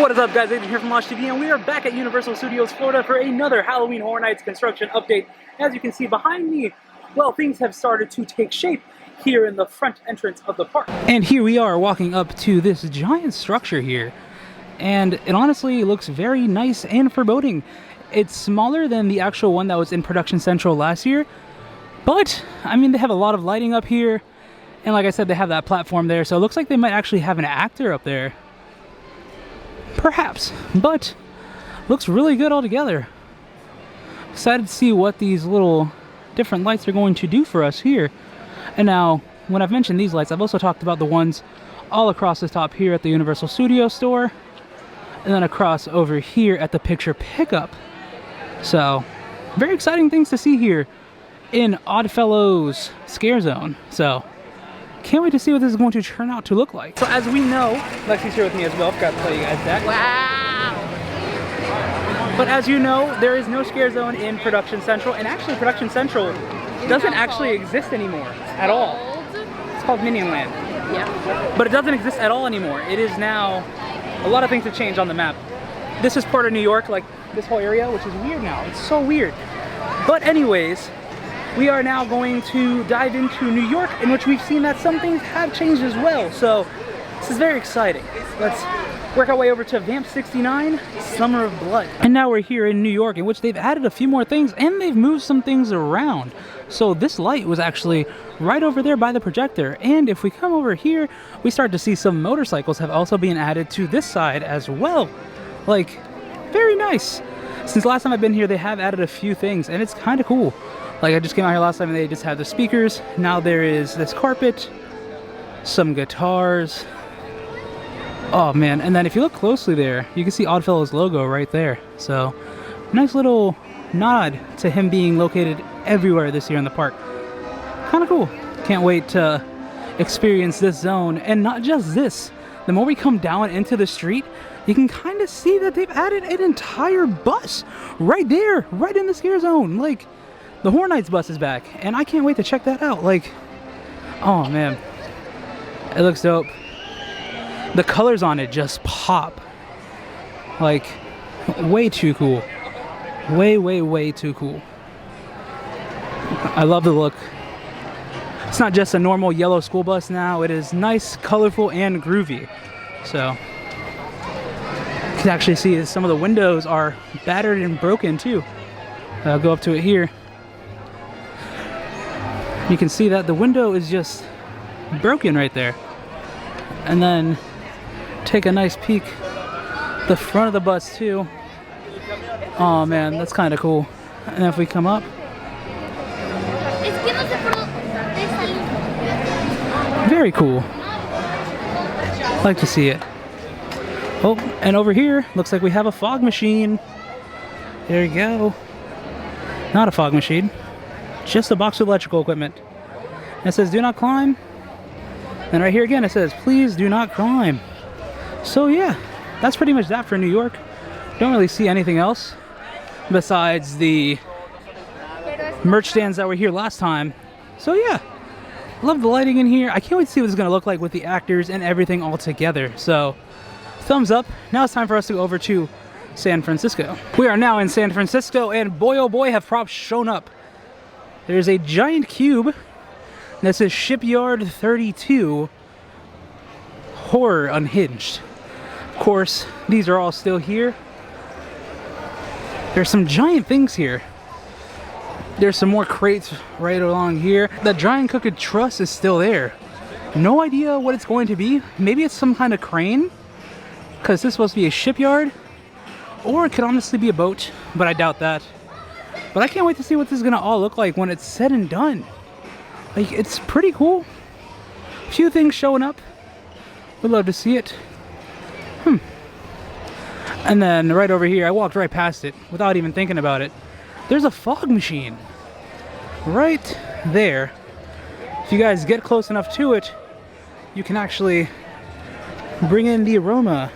What is up, guys? Aiden here from Losh TV, and we are back at Universal Studios Florida for another Halloween Horror Nights construction update. As you can see behind me, well, things have started to take shape here in the front entrance of the park. And here we are walking up to this giant structure here, and it honestly looks very nice and foreboding. It's smaller than the actual one that was in Production Central last year, but I mean, they have a lot of lighting up here, and like I said, they have that platform there, so it looks like they might actually have an actor up there. Perhaps, but looks really good altogether. Excited to see what these little different lights are going to do for us here. And now, when I've mentioned these lights, I've also talked about the ones all across the top here at the Universal Studios store, and then across over here at the Picture Pickup. So, very exciting things to see here in OddFellows Scare Zone. So, can't wait to see what this is going to turn out to look like. So as we know, Lexi's here with me as well. Forgot to tell you guys that. Wow! But as you know, there is no Scare Zone in Production Central, and actually Production Central doesn't actually exist anymore at all. It's called Minion Land. Yeah. But it doesn't exist at all anymore. It is now, a lot of things have changed on the map. This is part of New York, like this whole area, which is weird now. It's so weird. But anyways, we are now going to dive into New York, in which we've seen that some things have changed as well. So this is very exciting. Let's work our way over to Vamp 69, Summer of Blood. And now we're here in New York, in which they've added a few more things and they've moved some things around. So this light was actually right over there by the projector. And if we come over here, we start to see some motorcycles have also been added to this side as well. Like, very nice. Since last time I've been here, they have added a few things and it's kind of cool. Like, I just came out here last time and they just had the speakers. Now there is this carpet, some guitars. Oh man, and then if you look closely there, you can see OddFellows' logo right there. So, nice little nod to him being located everywhere this year in the park. Kind of cool. Can't wait to experience this zone. And not just this, the more we come down into the street, you can kind of see that they've added an entire bus right there, right in the Scare Zone. Like, the Horror Nights bus is back, and I can't wait to check that out. Like, oh man, it looks dope. The colors on it just pop. Like, way too cool. Way too cool. I love the look. It's not just a normal yellow school bus now. It is nice, colorful, and groovy. So, you can actually see some of the windows are battered and broken too. I'll go up to it here. You can see that the window is just broken right there. And then take a nice peek the front of the bus too. Oh man, that's kind of cool. And if we come up, very cool. Like to see it. Oh, and over here looks like we have a fog machine. There you go. Not a fog machine, just a box of electrical equipment. And it says do not climb. And right here again it says please do not climb. So yeah, that's pretty much that for New York. Don't really see anything else besides the merch stands that were here last time. So yeah, love the lighting in here. I can't wait to see what it's going to look like with the actors and everything all together. So thumbs up. Now it's time for us to go over to San Francisco. We are now in San Francisco, and boy oh boy have props shown up. There's a giant cube that says Shipyard 32 Horror Unhinged. Of course, these are all still here. There's some giant things here. There's some more crates right along here. The giant crooked truss is still there. No idea what it's going to be. Maybe it's some kind of crane, because this is supposed to be a shipyard. Or it could honestly be a boat, but I doubt that. But I can't wait to see what this is going to all look like when it's said and done. Like, it's pretty cool. A few things showing up. Would love to see it. And then right over here, I walked right past it without even thinking about it. There's a fog machine right there. If you guys get close enough to it, you can actually bring in the aroma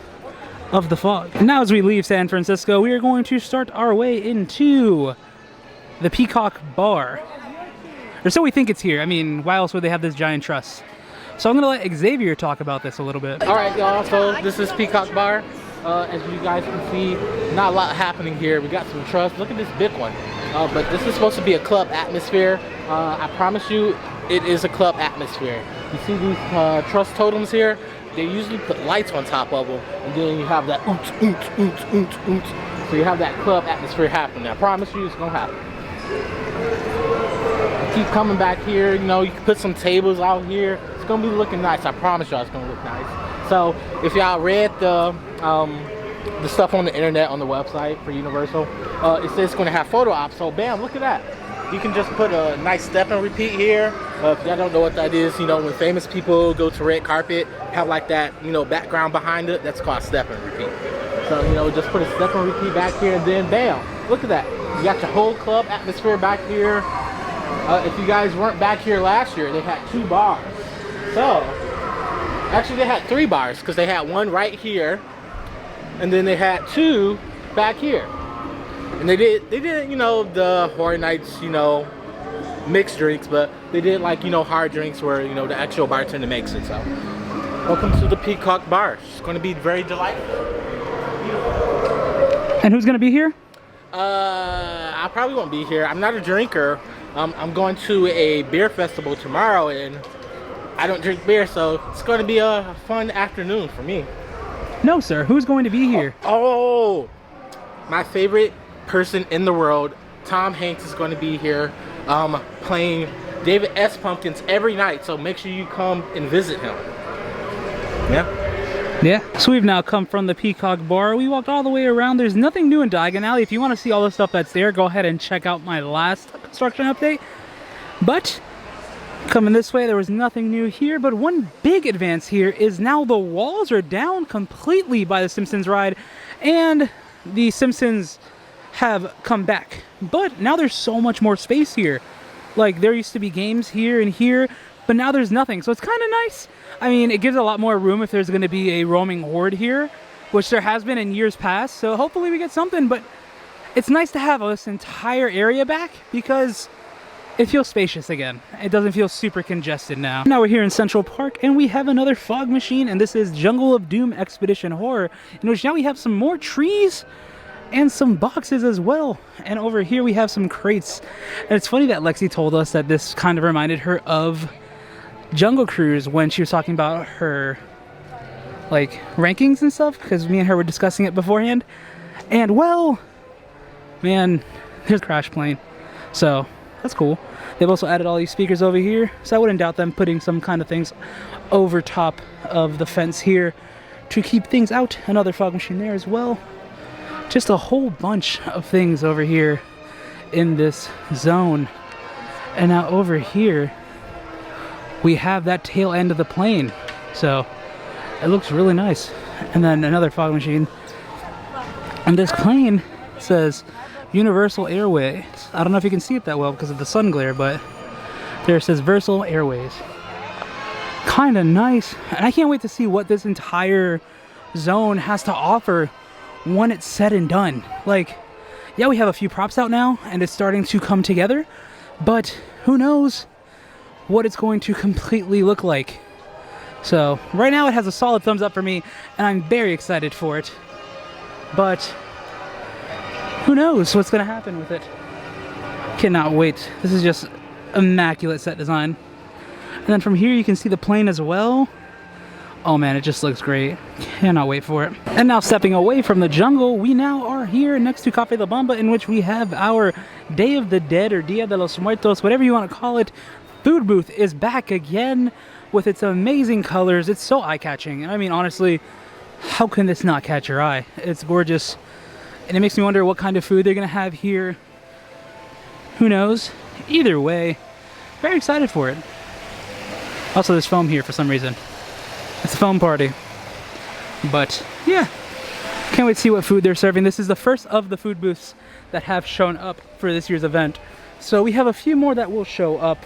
of the fog. And now as we leave San Francisco, we are going to start our way into the Peacock Bar. Or so we think it's here. I mean, why else would they have this giant truss? So I'm gonna let Xavier talk about this a little bit. Alright y'all, so this is Peacock Bar. As you guys can see, not a lot happening here. We got some truss. Look at this big one. But this is supposed to be a club atmosphere. I promise you, it is a club atmosphere. You see these truss totems here? They usually put lights on top of them, and then you have that oont, oont, oont, oont, oont. So you have that club atmosphere happening. I promise you, it's gonna happen. Keep coming back here. You know, you can put some tables out here. It's gonna be looking nice. I promise y'all, it's gonna look nice. So if y'all read the stuff on the internet on the website for Universal, it says it's gonna have photo ops. So bam, look at that. You can just put a nice step and repeat here. If y'all don't know what that is, you know, when famous people go to red carpet, have like that, you know, background behind it, that's called step and repeat. So, you know, just put a step and repeat back here, and then bam, look at that. You got your whole club atmosphere back here. If you guys weren't back here last year, they had 2 bars. So, actually they had 3 bars, because they had one right here, and then they had 2 back here. And they did, you know, the Horror Nights, you know, mixed drinks, but they did like, you know, hard drinks where, you know, the actual bartender makes it. So, welcome to the Peacock Bar. It's going to be very delightful. And who's going to be here? I probably won't be here. I'm not a drinker. I'm going to a beer festival tomorrow, and I don't drink beer, so it's going to be a fun afternoon for me. No, sir. Who's going to be here? Oh, my favorite person in the world, Tom Hanks, is going to be here playing David S. Pumpkins every night, so make sure you come and visit him. Yeah, so we've now come from the Peacock Bar. We walked all the way around. There's nothing new in Diagon Alley. If you want to see all the stuff that's there, go ahead and check out my last construction update. But coming this way, there was nothing new here, but one big advance here is now the walls are down completely by the Simpsons Ride, and the Simpsons have come back. But now there's so much more space here. Like, there used to be games here and here, but now there's nothing. So it's kind of nice. I mean, it gives a lot more room if there's going to be a roaming horde here, which there has been in years past. So hopefully we get something, but it's nice to have this entire area back because it feels spacious again. It doesn't feel super congested now. Now we're here in Central Park, and we have another fog machine, and this is Jungle of Doom Expedition Horror, in which now we have some more trees and some boxes as well. And over here we have some crates. And it's funny that Lexi told us that this kind of reminded her of Jungle Cruise when she was talking about her like rankings and stuff, because me and her were discussing it beforehand. And well, man, there's a crash plane. So that's cool. They've also added all these speakers over here, so I wouldn't doubt them putting some kind of things over top of the fence here to keep things out. Another fog machine there as well. Just a whole bunch of things over here in this zone. And now over here we have that tail end of the plane, so it looks really nice. And then another fog machine, and this plane says Universal Airways. I don't know if you can see it that well because of the sun glare, but there it says Versal Airways. Kind of nice, and I can't wait to see what this entire zone has to offer when it's said and done. Like, yeah, we have a few props out now and it's starting to come together, but who knows what it's going to completely look like. So right now it has a solid thumbs up for me, and I'm very excited for it, but who knows what's going to happen with it. Cannot wait. This is just immaculate set design. And then from here you can see the plane as well. Oh man, it just looks great. Cannot wait for it. And now stepping away from the jungle, we now are here next to Cafe La Bamba, in which we have our Day of the Dead, or Dia de los Muertos, whatever you want to call it. Food booth is back again with its amazing colors. It's so eye-catching. And I mean, honestly, how can this not catch your eye? It's gorgeous. And it makes me wonder what kind of food they're going to have here. Who knows? Either way, very excited for it. Also, there's foam here for some reason. It's a foam party. But yeah, can't wait to see what food they're serving. This is the first of the food booths that have shown up for this year's event. So we have a few more that will show up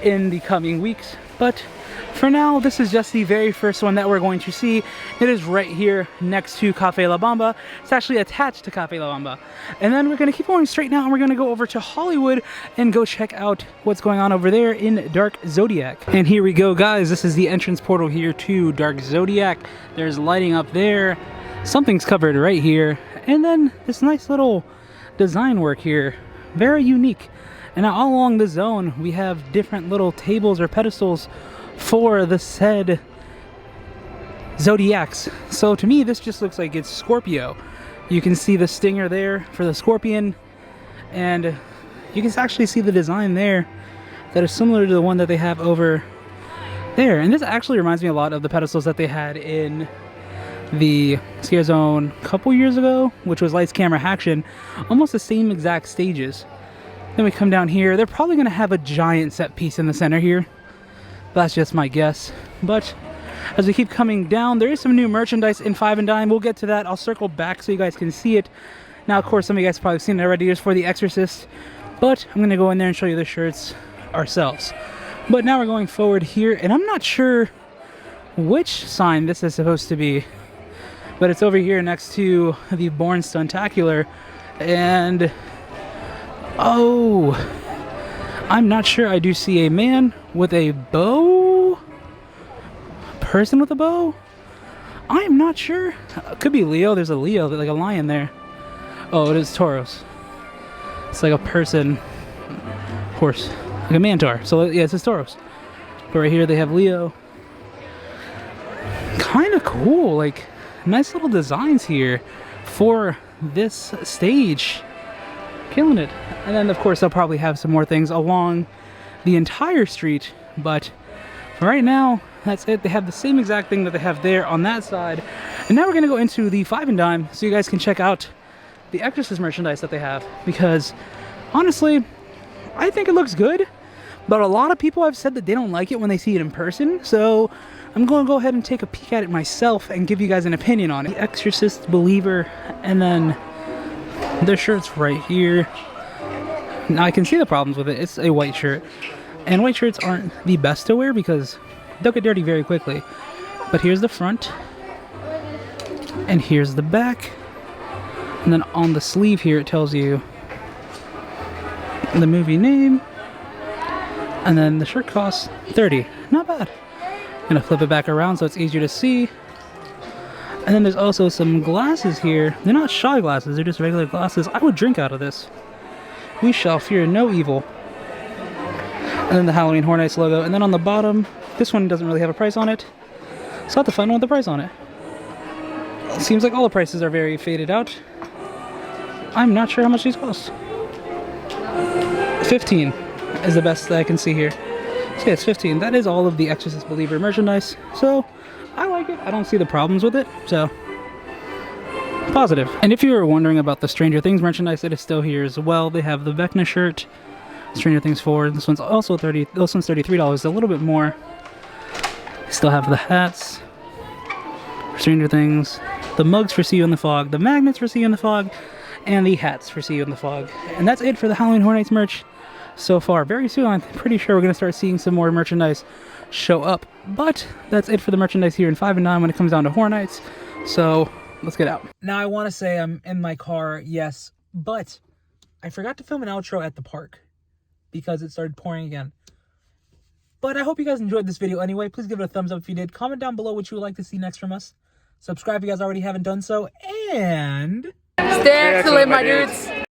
in the coming weeks. But for now, this is just the very first one that we're going to see. It is right here next to Cafe La Bamba. It's actually attached to Cafe La Bamba. And then we're going to keep going straight now, and we're going to go over to Hollywood and go check out what's going on over there in Dark Zodiac. And here we go, guys. This is the entrance portal here to Dark Zodiac. There's lighting up there. something's covered right here, and then this nice little design work here, very unique. And now all along the zone we have different little tables or pedestals for the said Zodiacs. So to me this just looks like it's Scorpio. You can see the stinger there for the scorpion, and you can actually see the design there that is similar to the one that they have over there. And this actually reminds me a lot of the pedestals that they had in the Scare Zone a couple years ago, which was Lights, Camera, Action. Almost the same exact stages. Then we come down here. They're probably going to have a giant set piece in the center here. That's just my guess. But as we keep coming down, there is some new merchandise in Five and Dime. We'll get to that. I'll circle back so you guys can see it. Now, of course, some of you guys have probably seen it already. It's for the Exorcist. But I'm going to go in there and show you the shirts ourselves. But now we're going forward here, and I'm not sure which sign this is supposed to be, but it's over here next to the Born Stuntacular. And oh, I'm not sure. I do see a man with a bow, person with a bow. I am not sure. Could be Leo. There's a Leo, like a lion there. Oh, it is Tauros. It's like a person, horse, like a Mantar. So yeah, it's Tauros. But right here they have Leo. Kind of cool, like nice little designs here for this stage. Killing it. And then of course they'll probably have some more things along the entire street, but for right now that's it. They have the same exact thing that they have there on that side. And now we're gonna go into the Five and Dime so you guys can check out the Exorcist merchandise that they have, because honestly I think it looks good, but a lot of people have said that they don't like it when they see it in person, so I'm going to go ahead and take a peek at it myself and give you guys an opinion on it. The Exorcist Believer, and then their shirt's right here. Now I can see the problems with it. It's a white shirt, and white shirts aren't the best to wear because they'll get dirty very quickly. But here's the front, and here's the back. And then on the sleeve here it tells you the movie name, and then the shirt costs $30. Not bad. I'm gonna flip it back around so it's easier to see. And then there's also some glasses here. They're not shot glasses, they're just regular glasses. I would drink out of this. We shall fear no evil. And then the Halloween Horror Nights logo. And then on the bottom, this one doesn't really have a price on it, so I'll have to find one with the price on it. Seems like all the prices are very faded out. I'm not sure how much these cost. 15 is the best that I can see here. So yeah, it's 15. That is all of the Exorcist Believer merchandise. So I like it. I don't see the problems with it. So positive. And if you were wondering about the Stranger Things merchandise, it is still here as well. They have the Vecna shirt, Stranger Things 4. This one's also $30. This one's $33, a little bit more. They still have the hats for Stranger Things, the mugs for See You in the Fog, the magnets for See You in the Fog, and the hats for See You in the Fog. And that's it for the Halloween Horror Nights merch so far. Very soon, I'm pretty sure we're going to start seeing some more merchandise show up. But that's it for the merchandise here in 5 and 9 when it comes down to Horror Nights. So let's get out. Now I want to say I'm in my car, yes, but I forgot to film an outro at the park because it started pouring again. But I hope you guys enjoyed this video anyway. Please give it a thumbs up if you did. Comment down below what you would like to see next from us. Subscribe if you guys already haven't done so. And stay excellent, my dudes.